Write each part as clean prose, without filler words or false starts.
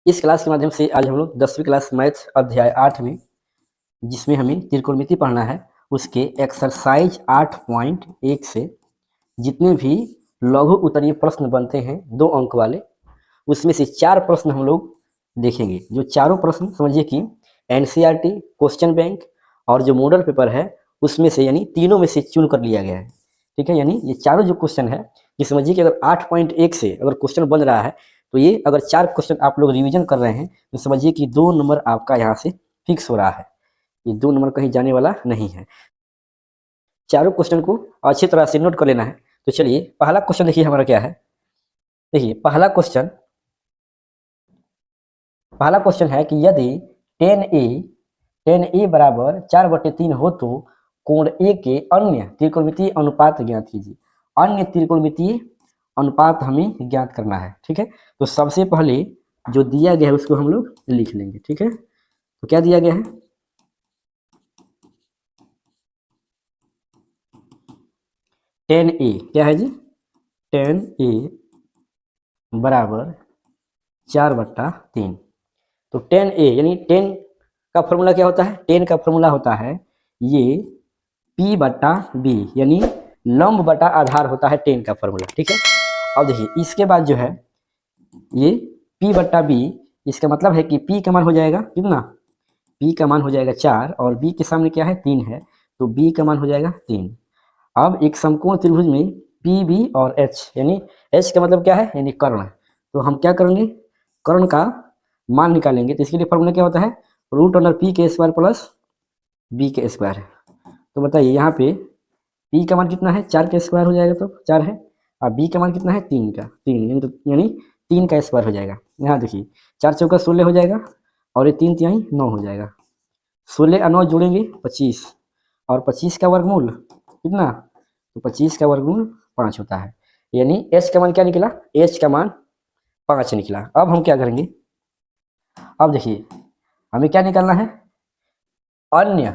इस क्लास के माध्यम से आज हम लोग 10वीं क्लास मैथ अध्याय 8 में, जिसमें हमें त्रिकोणमिति पढ़ना है, उसके एक्सरसाइज 8.1 से जितने भी लघु उत्तरीय प्रश्न बनते हैं 2 अंक वाले, उसमें से 4 प्रश्न हम लोग देखेंगे। जो चारों प्रश्न समझिए कि एनसीईआरटी, क्वेश्चन बैंक और जो मॉडल पेपर है उसमें से, यानी तीनों में से चुन कर लिया गया है। ठीक है, यानी ये चारों जो क्वेश्चन है, ये समझिए कि अगर 8.1 से अगर क्वेश्चन बन रहा है तो ये अगर 4 क्वेश्चन आप लोग रिवीजन कर रहे हैं तो समझिए कि 2 नंबर आपका यहाँ से फिक्स हो रहा है। ये 2 नंबर कहीं जाने वाला नहीं है। चारों क्वेश्चन को अच्छी तरह से नोट कर लेना है। तो चलिए, पहला क्वेश्चन देखिए हमारा क्या है। देखिए, पहला क्वेश्चन है कि यदि टेन ए बराबर 4/3 हो तो कोण ए के अन्य त्रिकोणमितीय अनुपात ज्ञात कीजिए। अन्य त्रिकोणमितीय अनुपात हमें ज्ञात करना है। ठीक है, तो सबसे पहले जो दिया गया है उसको हम लोग लिख लेंगे। ठीक है, तो क्या दिया गया है, टेन ए क्या है जी, टेन ए बराबर 4/3। तो टेन ए यानी 10 का फॉर्मूला क्या होता है, 10 का फॉर्मूला होता है ये P/B, यानी लंब बटा आधार होता है 10 का फॉर्मूला। ठीक है, अब देखिए इसके बाद जो है ये P/B, इसका मतलब है कि P का मान हो जाएगा कितना, P का मान हो जाएगा 4 और B के सामने क्या है 3 है, तो B का मान हो जाएगा 3। अब एक समकोण त्रिभुज में PB और H, यानी H का मतलब क्या है, यानी कर्ण। तो हम क्या करेंगे, कर्ण का मान निकालेंगे। तो इसके लिए फॉर्मूला क्या होता है, √P² प्लस B के स्क्वायर है। तो बताइए यहाँ पे P का मान कितना है, 4 का स्क्वायर हो जाएगा तो 4 है, और B का मान कितना है 3 का, 3 यानी 3 का स्क्वायर हो जाएगा। यहाँ देखिए 4 चौका 16 हो जाएगा और ये 3 तिहाई 9 हो जाएगा। 16 और 9 जोड़ेंगे 25, और 25 का वर्गमूल कितना, तो 25 का वर्गमूल 5 होता है। यानी H का मान क्या निकला, H का मान 5 निकला। अब हम क्या करेंगे, अब देखिए हमें क्या निकालना है, अन्य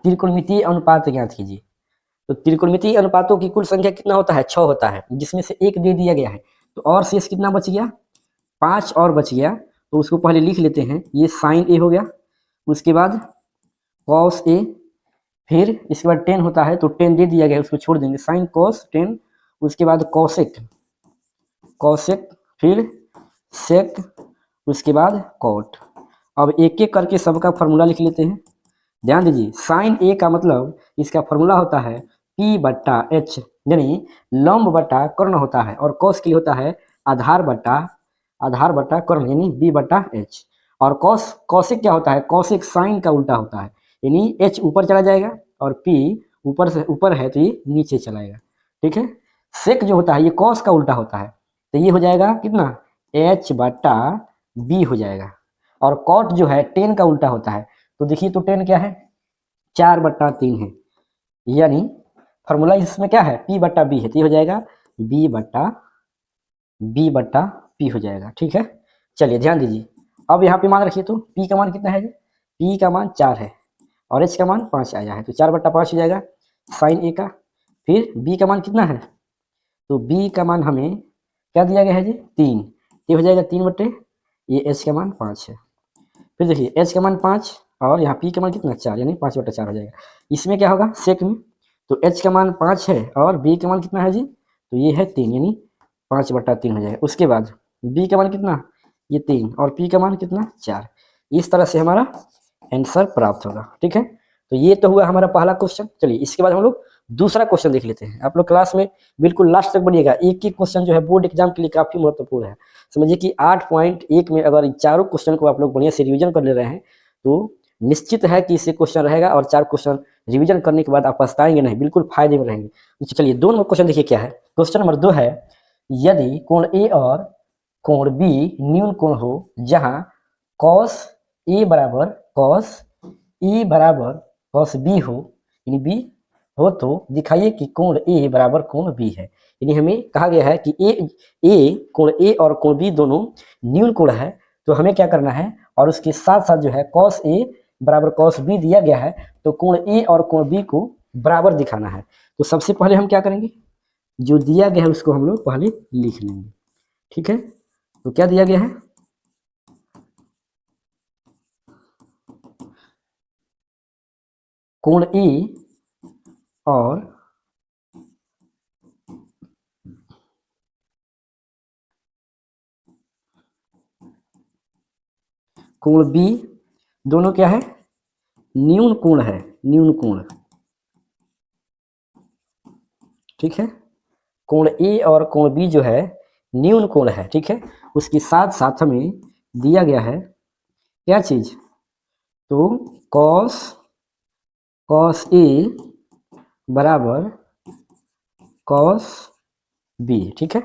त्रिकोणमितीय अनुपात ज्ञात कीजिए। तो त्रिकोणमितीय अनुपातों की कुल संख्या कितना होता है, 6 होता है, जिसमें से 1 दे दिया गया है। तो और शेष कितना बच गया, 5 और बच गया। तो उसको पहले लिख लेते हैं, ये साइन ए हो गया, उसके बाद कॉस ए, फिर इसके बाद 10 होता है तो 10 दे दिया गया, उसको छोड़ देंगे, साइन कॉस 10, उसके बाद कॉसेक, फिर सेक, उसके बाद कॉट। अब एक एक करके सबका फॉर्मूला लिख लेते हैं। ध्यान दीजिए, साइन ए का मतलब इसका फॉर्मूला होता है P/H, यानी लंब बटा कर्ण होता है, और कॉस के लिए होता है आधार बटा कर्ण, यानी B/H। और कॉसेक क्या होता है, कॉसेक साइन का उल्टा होता है, यानी H ऊपर चला जाएगा और P ऊपर से ऊपर है तो ये नीचे चलाएगा। ठीक है, सेक जो होता है ये कॉस का उल्टा होता है, तो ये हो जाएगा कितना, H/B हो जाएगा। और कॉट जो है 10 का उल्टा होता है, तो देखिए तो 10 क्या है, 4/3 है, यानी फॉर्मूला इसमें क्या है, P/B है, तो ये हो जाएगा B/P हो जाएगा। ठीक है, चलिए ध्यान दीजिए, अब यहाँ पे मान रखिए तो P का मान कितना है, P का मान 4 है और H का मान 5 आया है, तो 4/5 हो जाएगा साइन ए का। फिर B का मान कितना है, तो B का मान हमें क्या दिया गया है जी, 3, ये हो जाएगा 3 ये H का मान 5 है। फिर देखिए H का मान 5 और यहाँ P का मान कितना 4, यानी 5/4 हो जाएगा। इसमें क्या होगा सेक में, तो H का मान 5 है और B का मान कितना है जी, तो ये है 3, यानी 5/3 हो जाएगा। उसके बाद B का मान कितना, ये 3, और P का मान कितना 4। इस तरह से हमारा आंसर प्राप्त होगा। ठीक है, तो ये तो हुआ हमारा पहला क्वेश्चन। चलिए इसके बाद हम लोग दूसरा क्वेश्चन देख लेते हैं। आप लोग क्लास में बिल्कुल लास्ट तक बढ़िएगा, एक एक क्वेश्चन जो है बोर्ड एग्जाम के लिए काफी महत्वपूर्ण है। समझिए कि 8.1 में अगर चारों क्वेश्चन को आप लोग बढ़िया से रिवीजन कर ले रहे हैं तो निश्चित है कि इससे क्वेश्चन रहेगा, और 4 क्वेश्चन रिवीजन करने के बाद आप पछताएंगे नहीं, बिल्कुल फायदे में रहेंगे। तो चलिए 2 नंबर क्वेश्चन देखिए क्या है। क्वेश्चन नंबर 2 है, यदि कोण ए और कोण बी न्यून कोण हो, जहां कॉस ए बराबर कॉस बी हो, यानी बी हो, तो दिखाइए कि कोण ए बराबर कोण बी है। यानी हमें कहा गया है कि कोण ए और कोण बी दोनों न्यून कोण है, तो हमें क्या करना है, और उसके साथ साथ जो है कॉस ए बराबर कॉस बी दिया गया है, तो कोण ए और कोण बी को बराबर दिखाना है। तो सबसे पहले हम क्या करेंगे, जो दिया गया है उसको हम लोग पहले लिख लेंगे। ठीक है, तो क्या दिया गया है, कोण ई और कोण बी दोनों क्या है, न्यून कोण है, न्यून कोण। ठीक है, कोण ए और कोण बी जो है न्यून कोण है। ठीक है, उसके साथ साथ हमें दिया गया है क्या चीज, तो कॉस कॉस ए बराबर कॉस बी। ठीक है,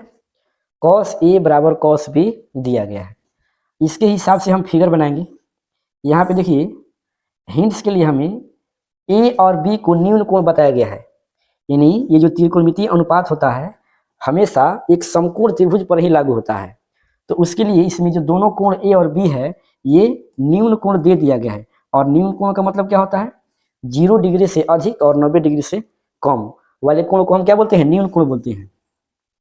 कॉस ए बराबर कॉस बी दिया गया है। इसके हिसाब से हम फिगर बनाएंगे। यहाँ पे देखिए हिंट्स के लिए हमें ए और बी को न्यून कोण बताया गया है, यानी ये जो त्रिकोणमितीय अनुपात होता है हमेशा एक समकोण त्रिभुज पर ही लागू होता है। तो उसके लिए इसमें जो दोनों कोण ए और बी है ये न्यून कोण दे दिया गया है। और न्यून कोण का मतलब क्या होता है, 0 डिग्री से अधिक और 90 डिग्री से कम वाले कोण को हम क्या बोलते हैं, न्यून कोण बोलते हैं।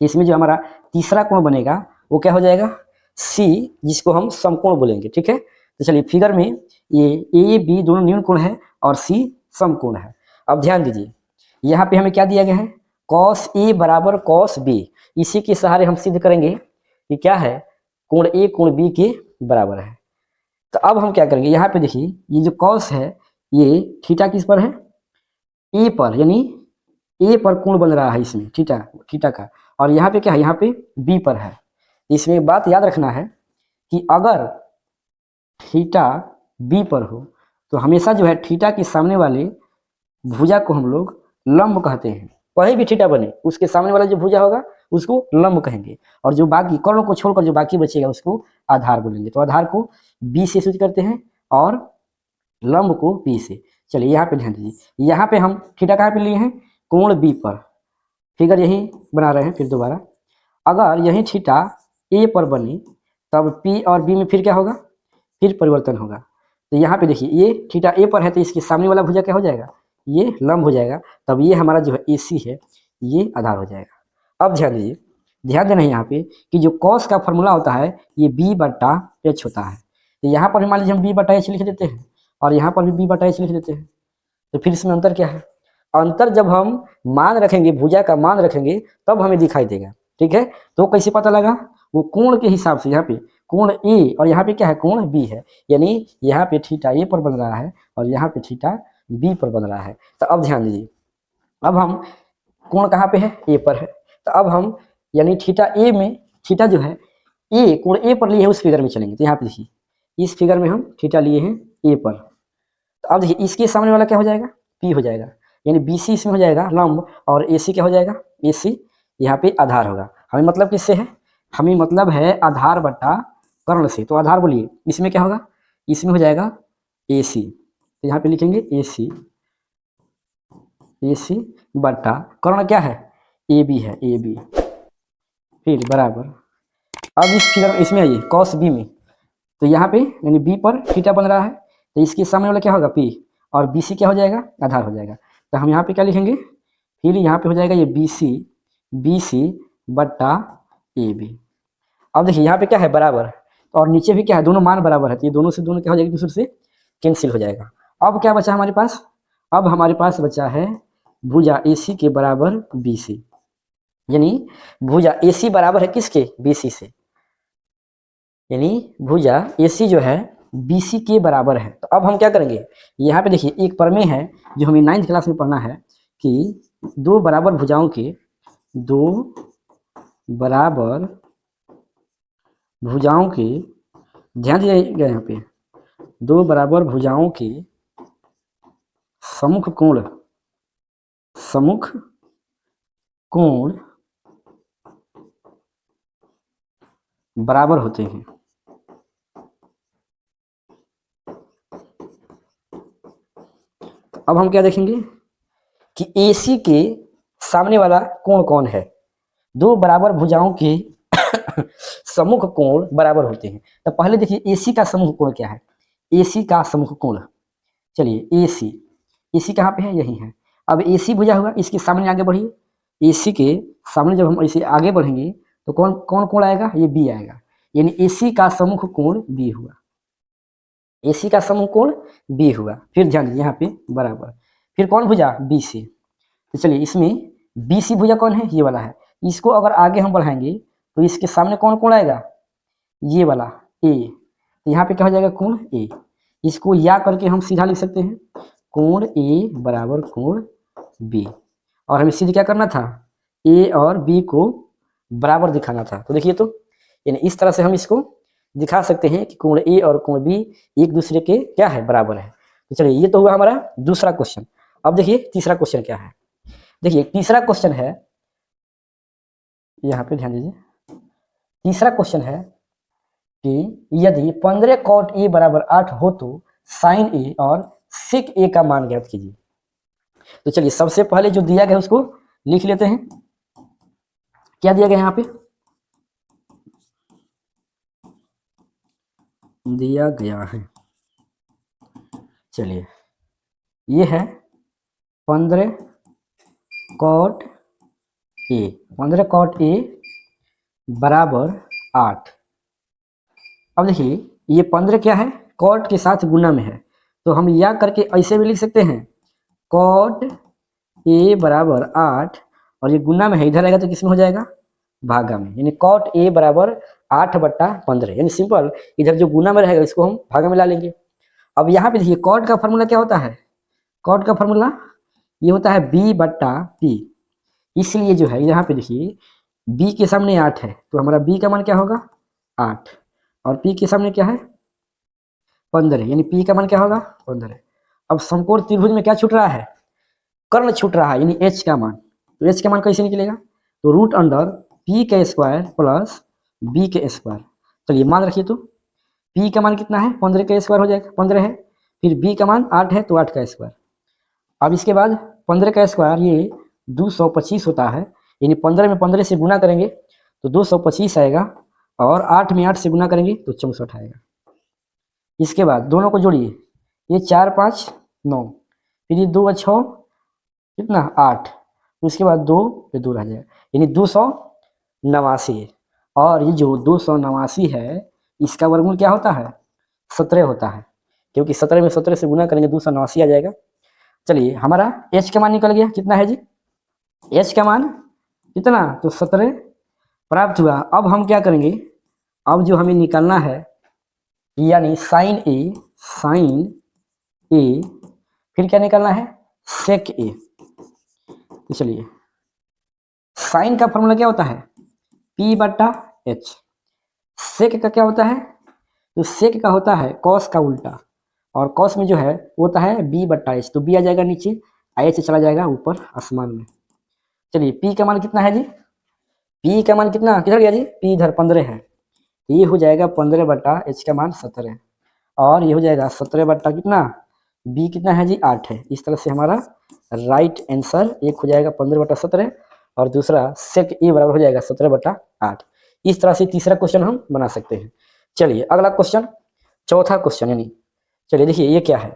इसमें जो हमारा तीसरा कोण बनेगा वो क्या हो जाएगा, सी, जिसको हम समकोण बोलेंगे। ठीक है, तो चलिए फिगर में ये ए बी दोनों न्यून कोण है और सी समकोण है। अब ध्यान दीजिए यहाँ पे हमें क्या दिया गया है, कॉस ए बराबर कॉस बी। इसी के सहारे हम सिद्ध करेंगे कि क्या है, कोण ए कोण बी के बराबर है। तो अब हम क्या करेंगे, यहाँ पे देखिए ये जो कॉस है ये थीटा किस पर है, ए पर, यानी ए पर कोण बन रहा है इसमें थीटा थीटा का। और यहाँ पे क्या है, यहाँ पे बी पर है। इसमें एक बात याद रखना है कि अगर थीटा बी पर हो तो हमेशा जो है थीटा के सामने वाले भुजा को हम लोग लंब कहते हैं। कहीं भी थीटा बने उसके सामने वाला जो भुजा होगा उसको लंब कहेंगे, और जो बाकी कर्ण को छोड़कर जो बाकी बचेगा उसको आधार बोलेंगे। तो आधार को बी से सूचित करते हैं और लंब को बी से। चलिए यहाँ पे ध्यान दीजिए, यहाँ पे हम थीटा कहाँ पे लिए हैं, कोण बी पर। फिगर यही बना रहे हैं फिर दोबारा। अगर यही थीटा ए पर बने तब पी और बी में फिर क्या होगा, फिर परिवर्तन होगा। तो यहाँ पे देखिए ये थीटा ए पर है तो इसके सामने वाला भुजा क्या हो जाएगा, ये लंब हो जाएगा। तब ये हमारा जो है ए सी है ये आधार हो जाएगा। अब ध्यान दीजिए, ध्यान देना है यहाँ पे कि जो कॉस का फॉर्मूला होता है ये बी बटा एच होता है। तो यहाँ पर भी मान लीजिए हम बी बटा एच लिख देते हैं और यहाँ पर भी बी बटा एच लिख देते हैं। तो फिर इसमें अंतर क्या है, अंतर जब हम मान रखेंगे, भुजा का मान रखेंगे तब हमें दिखाई देगा। ठीक है, तो कैसे पता लगा, वो कोण के हिसाब से, यहाँ पे कोण ए और यहाँ पे क्या है, कोण बी है, यानी यहाँ पे थीटा ए पर बन रहा है और यहाँ पे थीटा बी पर बन रहा है। तो अब ध्यान दीजिए, अब हम कोण कहाँ पे है, ए पर है। तो अब हम यानी थीटा ए में थीटा जो है ए कोण ए पर लिए है उस फिगर में चलेंगे। तो यहाँ पे देखिए इस फिगर में हम थीटा लिए हैं ए पर। तो अब देखिए इसके सामने वाला क्या हो जाएगा, पी हो जाएगा, यानी बी सी इसमें हो जाएगा लंब और ए सी क्या हो जाएगा, ए सी यहाँ पे आधार होगा। हमें मतलब किससे है, हमें मतलब है आधार बटा कर्ण से। तो आधार बोलिए इसमें क्या होगा, इसमें हो जाएगा ए सी। तो यहाँ पे लिखेंगे ए सी बटा कर्ण क्या है, ए बी है, ए बी, फिर बराबर। अब इस फिगर में इसमें आइए कॉस बी में, तो यहाँ पे यानी बी पर थीटा बन रहा है तो इसके सामने वाला क्या होगा, पी, और बी सी क्या हो जाएगा, आधार हो जाएगा। तो हम यहाँ पे क्या लिखेंगे, फिर यहाँ पे हो जाएगा ये बी सी बट्टा ए बी। अब देखिए यहाँ पे क्या है, बराबर, और नीचे भी क्या है, दोनों मान बराबर है तो ये दोनों से दोनों क्या हो जाएगा, दूसरे से कैंसिल हो जाएगा। अब क्या बचा हमारे पास, अब हमारे पास बचा है भुजा ए सी के बराबर बी सी, यानी भुजा ए सी बराबर है किसके, बी सी से, यानी भुजा ए सी जो है बी सी के बराबर है। तो अब हम क्या करेंगे, यहाँ पे देखिए एक प्रमेय है जो हमें 9th क्लास में पढ़ना है कि दो बराबर भुजाओं के, दो बराबर भुजाओं के, ध्यान दीजिएगा यहाँ पे, दो बराबर भुजाओं के सम्मुख कोण बराबर होते हैं। अब हम क्या देखेंगे कि AC के सामने वाला कोण कौन है, दो बराबर भुजाओं के सम्मुख कोण बराबर होते हैं। तो पहले देखिए AC का सम्मुख कोण क्या है, AC का सम्मुख कोण, चलिए AC कहाँ पे है, यही है। अब AC भुजा हुआ, इसके सामने आगे बढ़िए, AC के सामने जब हम ऐसे आगे बढ़ेंगे तो कौन कौन कोण आएगा, ये B आएगा, यानी AC का सम्मुख कोण B हुआ, AC का सम्मुख कोण B हुआ। फिर ध्यान दीजिए यहाँ पे बराबर, फिर कौन भुजा, बी से। तो चलिए इसमें बी सी भुजा कौन है, ये वाला है। इसको अगर आगे हम बढ़ाएंगे तो इसके सामने कौन कोण आएगा, ये वाला ए। तो यहाँ पे क्या हो जाएगा, कोण ए। इसको या करके हम सीधा लिख सकते हैं, कोण ए बराबर कोण बी। और हमें सीधे क्या करना था, ए और बी को बराबर दिखाना था। तो देखिए, तो यानी इस तरह से हम इसको दिखा सकते हैं कि कोण ए और कोण बी एक दूसरे के क्या है, बराबर है। तो चलिए ये तो हुआ हमारा दूसरा क्वेश्चन। अब देखिए तीसरा क्वेश्चन क्या है। देखिए तीसरा क्वेश्चन है, यहाँ पे ध्यान दीजिए, तीसरा क्वेश्चन है कि यदि 15 cot ए बराबर 8 हो तो sin ए और sec ए का मान ज्ञात कीजिए। तो चलिए सबसे पहले जो दिया गया उसको लिख लेते हैं। क्या दिया गया यहाँ पे, दिया गया है, चलिए ये है 15 cot ए, 15 cot ए बराबर 8। अब देखिए ये 15 क्या है, कॉट के साथ गुना में है, तो हम या करके ऐसे भी लिख सकते हैं, कॉट ए बराबर 8, और ये गुना में है, इधर आएगा तो किस में हो जाएगा, भागा में, यानी कॉट ए बराबर 8/15, यानी सिंपल, इधर जो गुना में रहेगा इसको हम भागा में ला लेंगे। अब यहाँ पे देखिए कॉट का फॉर्मूला क्या होता है, कॉट का फॉर्मूला ये होता है b/p। इसलिए जो है यहाँ पे देखिए b के सामने 8 है, तो हमारा b का मान क्या होगा, 8, और p के सामने क्या है, 15, यानी p का मान क्या होगा, 15। अब समकोण त्रिभुज में क्या छूट रहा है, कर्ण छूट रहा है, यानी h का मान। तो h का मान कैसे निकलेगा, तो रूट अंडर p का स्क्वायर प्लस b के स्क्वायर। चलिए मान रखिए, तो p का मान कितना है, 15 का स्क्वायर हो जाएगा, 15 है, फिर b का मान 8 है तो 8 का स्क्वायर। अब इसके बाद 15 का स्क्वायर ये 225 होता है, यानी 15 में 15 से गुना करेंगे तो 225 आएगा, और 8 में 8 से गुना करेंगे तो 64 आएगा। इसके बाद दोनों को जोड़िए, ये 4 5 9, फिर ये 2 6 कितना 8, उसके बाद 2 पे 2 रह जाएगा, यानी 289। और ये जो 289 है इसका वर्गमूल क्या होता है, 17 होता है, क्योंकि 17 में 17 से गुना करेंगे 289 आ जाएगा। चलिए हमारा h का मान निकल गया, कितना है जी, h का मान कितना, तो 17 प्राप्त हुआ। अब हम क्या करेंगे, अब जो हमें निकालना है, यानी साइन ए, फिर क्या निकालना है, सेक ए। तो चलिए साइन का फॉर्मूला क्या होता है, p/h। सेक का क्या होता है, तो सेक का होता है कॉस का उल्टा, और कॉस में जो है वो होता है b/h, तो b आ जाएगा नीचे, h चला जाएगा ऊपर आसमान में। चलिए p का मान कितना है जी, p का मान कितना, किधर गया जी, p इधर 15 है, ये हो जाएगा 15/h का मान 17, और ये हो जाएगा 17 बट्टा कितना, b कितना है जी, 8 है। इस तरह से हमारा राइट आंसर एक हो जाएगा 15/17, और दूसरा सेक ए बराबर हो जाएगा 17/8। इस तरह से तीसरा क्वेश्चन हम बना सकते हैं। चलिए अगला क्वेश्चन, चौथा क्वेश्चन, यानी चलिए देखिए ये क्या है,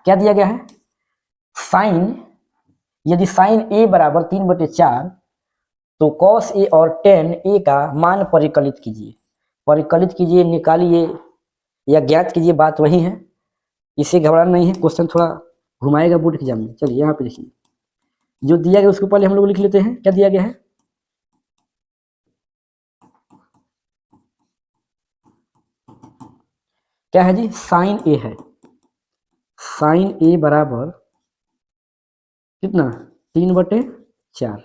क्या दिया गया है, साइन, यदि साइन ए बराबर 3/4 तो कॉस ए और टेन ए का मान परिकलित कीजिए। परिकलित कीजिए, निकालिए या ज्ञात कीजिए, बात वही है, इसे घबराना नहीं है, क्वेश्चन थोड़ा घुमाएगा बोर्ड एग्जाम में। चलिए यहाँ पे देखिए जो दिया गया उसको पहले हम लोग लिख लेते हैं, क्या दिया गया है, क्या है जी, साइन ए है, साइन ए बराबर कितना, 3/4,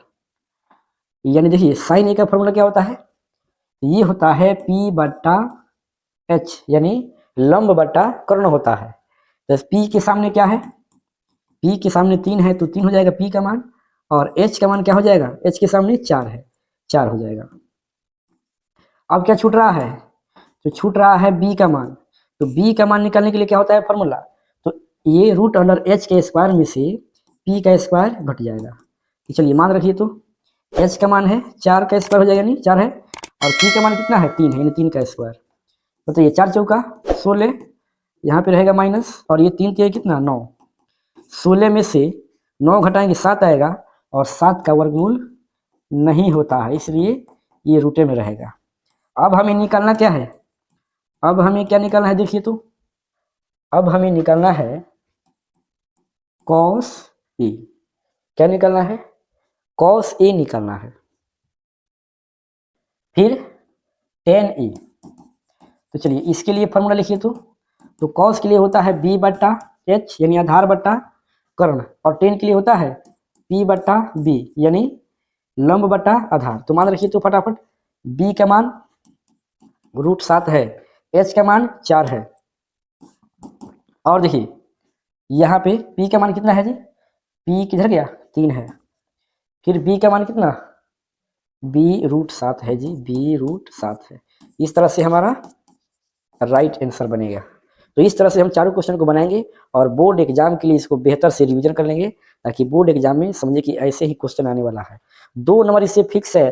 यानी देखिए साइन ए का फॉर्मूला क्या होता है, ये होता है p/h, यानी लंब बटा कर्ण होता है। तो p के सामने क्या है, p के सामने 3 है तो 3 हो जाएगा p का मान, और h का मान क्या हो जाएगा, h के सामने 4 है, 4 हो जाएगा। अब क्या छूट रहा है, तो छूट रहा है b का मान, तो b का मान निकालने के लिए क्या होता है फॉर्मूला, तो ये रूट अंडर h के स्क्वायर में से p का स्क्वायर घट जाएगा। तो चलिए मान रखिए, तो h का मान है 4 का स्क्वायर हो जाएगा, नहीं 4 है, और p का मान कितना है 3 है, यानी 3 का स्क्वायर। तो ये 4 चौका 16, यहाँ पे रहेगा माइनस, और ये 3 के कितना 9, 16 में से 9 घटाएंगे 7 आएगा, और 7 का वर्गमूल नहीं होता है, इसलिए ये रूटे में रहेगा। अब हमें निकालना क्या है, अब हमें क्या निकालना है, देखिए तो अब हमें निकालना है कॉस ए, क्या निकालना है, कॉस ए निकालना है। फिर टेन ए, तो चलिए इसके लिए फॉर्मूला लिखिए। तो कॉस के लिए होता है बी बट्टा एच यानी आधार बट्टा कर्ण, और टेन के लिए होता है पी बट्टा बी यानी लंब बट्टा आधार। तो मान रखिए तो फटाफट, बी का मान √7 है, एच का मान 4 है, और देखिए यहाँ पे पी का मान कितना है जी, पी किधर गया, 3 है। फिर बी का मान कितना, बी √7 है जी, बी √7 है। इस तरह से हमारा राइट आंसर बनेगा। तो इस तरह से हम चारों क्वेश्चन को बनाएंगे और बोर्ड एग्जाम के लिए इसको बेहतर से रिवीजन कर लेंगे, ताकि बोर्ड एग्जाम में समझे कि ऐसे ही क्वेश्चन आने वाला है। 2 नंबर इससे फिक्स है।